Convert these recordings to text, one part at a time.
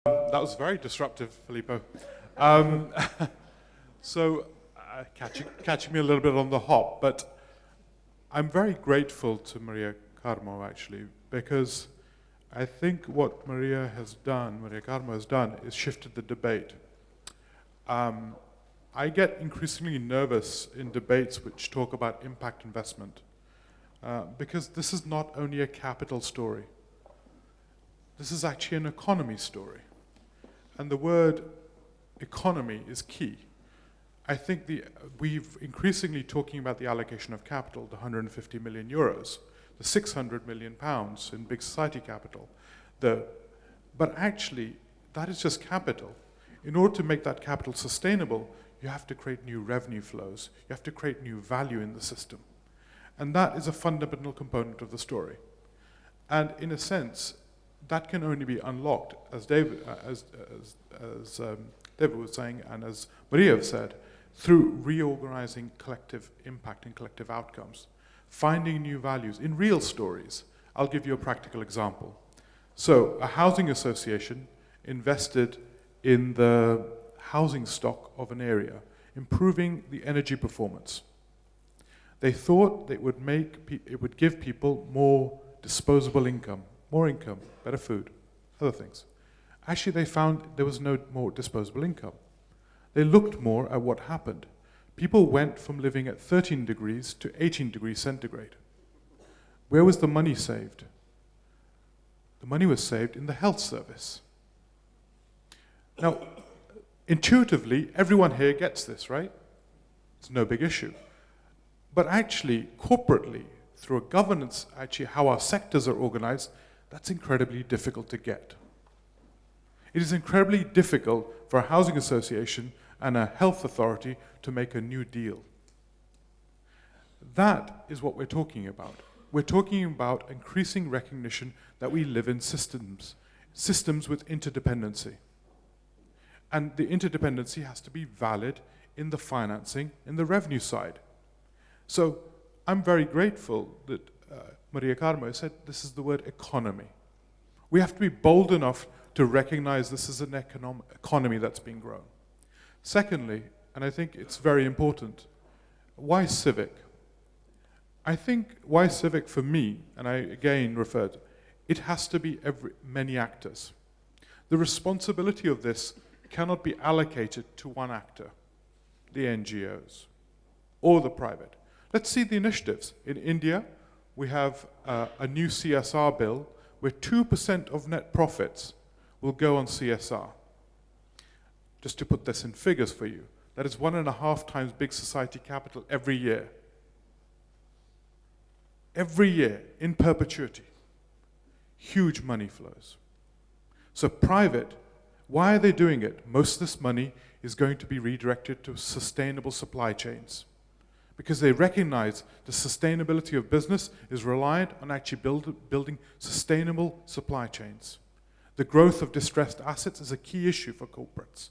That was very disruptive, Filippo. Um, catching me a little bit on the hop, but I'm very grateful to Maria Carmo, actually, because I think what Maria Carmo has done, is shifted the debate. I get increasingly nervous in debates which talk about impact investment, because this is not only a capital story. This is actually an economy story. And the word economy is key. I think we've increasingly talking about the allocation of capital, the 150 million euros, the 600 million pounds in big society capital. But actually, that is just capital. In order to make that capital sustainable, you have to create new revenue flows. You have to create new value in the system. And that is a fundamental component of the story. And in a sense, that can only be unlocked, as David was saying, and as Maria said, through reorganizing collective impact and collective outcomes, finding new values in real stories. I'll give you a practical example. So, a housing association invested in the housing stock of an area, improving the energy performance. They thought it would give people more disposable income, better food, other things. Actually, they found there was no more disposable income. They looked more at what happened. People went from living at 13 degrees to 18 degrees centigrade. Where was the money saved? The money was saved in the health service. Now, intuitively, everyone here gets this, right? It's no big issue. But actually, corporately, through a governance, actually how our sectors are organized, that's incredibly difficult to get. It is incredibly difficult for a housing association and a health authority to make a new deal. That is what we're talking about. We're talking about increasing recognition that we live in systems with interdependency. And the interdependency has to be valid in the financing, in the revenue side. So I'm very grateful that Maria Carmo said this is the word economy. We have to be bold enough to recognize this is an economy that's being grown. Secondly, and I think it's very important, why Civic? I think why Civic for me, and I again referred, it has to be many actors. The responsibility of this cannot be allocated to one actor, the NGOs, or the private. Let's see the initiatives. In India, we have a new CSR bill where 2% of net profits will go on CSR. Just to put this in figures for you, that is 1.5 times big society capital every year. Every year, in perpetuity. Huge money flows. So private, why are they doing it? Most of this money is going to be redirected to sustainable supply chains, because they recognize the sustainability of business is reliant on actually building sustainable supply chains. The growth of distressed assets is a key issue for corporates.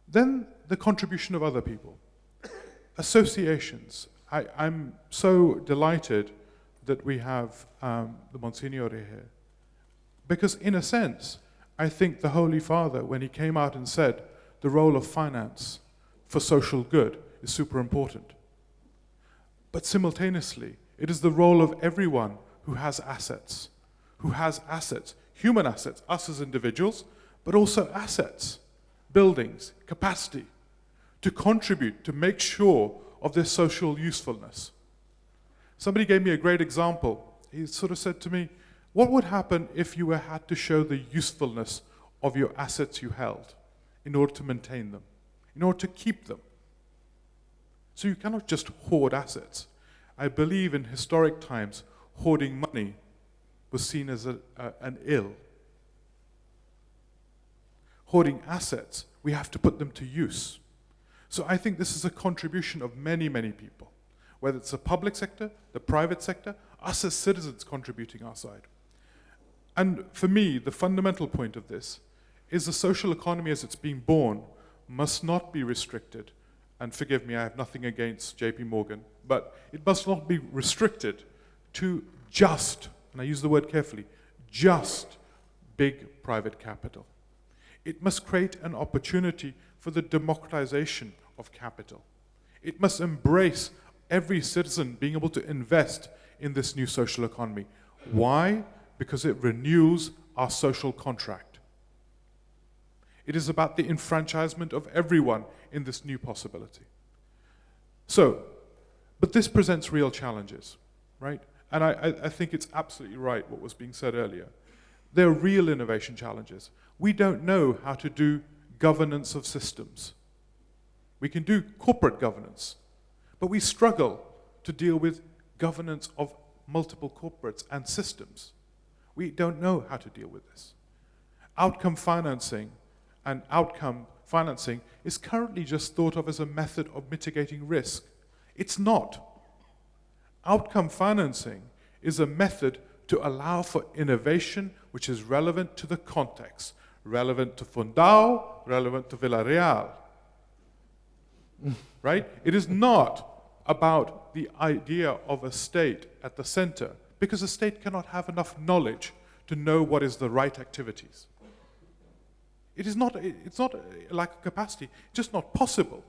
Then the contribution of other people. Associations. I'm so delighted that we have the Monsignore here, because in a sense, I think the Holy Father, when he came out and said the role of finance for social good is super important. But simultaneously, it is the role of everyone who has assets, human assets, us as individuals, but also assets, buildings, capacity, to contribute, to make sure of their social usefulness. Somebody gave me a great example. He sort of said to me, what would happen if you had to show the usefulness of your assets you held in order to maintain them, in order to keep them? So you cannot just hoard assets. I believe in historic times, hoarding money was seen as an ill. Hoarding assets, we have to put them to use. So I think this is a contribution of many, many people, whether it's the public sector, the private sector, us as citizens contributing our side. And for me, the fundamental point of this is the social economy as it's being born must not be restricted. And forgive me, I have nothing against JP Morgan, but it must not be restricted to just, and I use the word carefully, just big private capital. It must create an opportunity for the democratization of capital. It must embrace every citizen being able to invest in this new social economy. Why? Because it renews our social contract. It is about the enfranchisement of everyone in this new possibility. So, but this presents real challenges, right? And I think it's absolutely right what was being said earlier. There are real innovation challenges. We don't know how to do governance of systems. We can do corporate governance, but we struggle to deal with governance of multiple corporates and systems. We don't know how to deal with this. Outcome financing and outcome financing is currently just thought of as a method of mitigating risk. It's not. Outcome financing is a method to allow for innovation which is relevant to the context, relevant to Fundão, relevant to Villarreal. Right? It is not about the idea of a state at the center, because a state cannot have enough knowledge to know what is the right activities. It's not a lack of capacity, it's just not possible.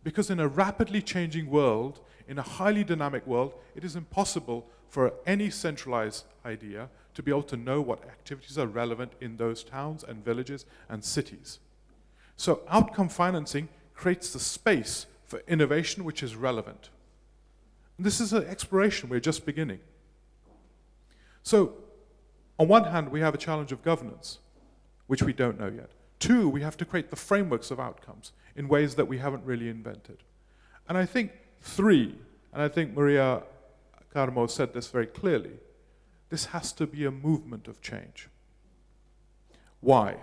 Because in a rapidly changing world, in a highly dynamic world, it is impossible for any centralized idea to be able to know what activities are relevant in those towns and villages and cities. So outcome financing creates the space for innovation which is relevant. And this is an exploration, we're just beginning. So, on one hand, we have a challenge of governance, which we don't know yet. Two, we have to create the frameworks of outcomes in ways that we haven't really invented. And I think three, and I think Maria Carmo said this very clearly, this has to be a movement of change. Why?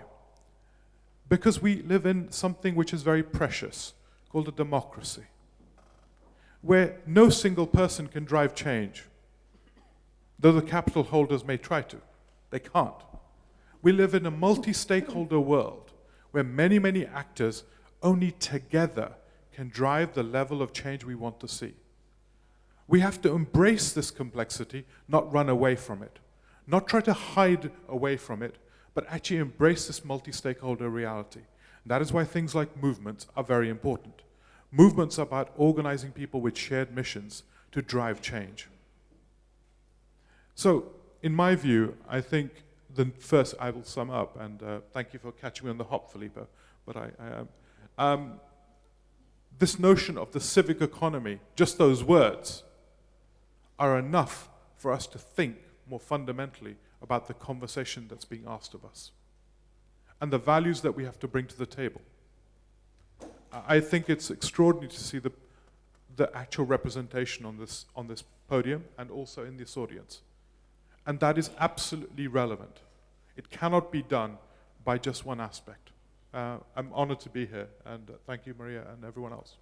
Because we live in something which is very precious, called a democracy, where no single person can drive change, though the capital holders may try to. They can't. We live in a multi-stakeholder world where many, many actors only together can drive the level of change we want to see. We have to embrace this complexity, not run away from it, not try to hide away from it, but actually embrace this multi-stakeholder reality. And that is why things like movements are very important. Movements are about organizing people with shared missions to drive change. So, in my view, I think first I will sum up, and thank you for catching me on the hop, Filippo, but this notion of the civic economy, just those words, are enough for us to think more fundamentally about the conversation that's being asked of us and the values that we have to bring to the table. I think it's extraordinary to see the actual representation on this podium and also in this audience. And that is absolutely relevant. It cannot be done by just one aspect. I'm honored to be here, and thank you, Maria, and everyone else.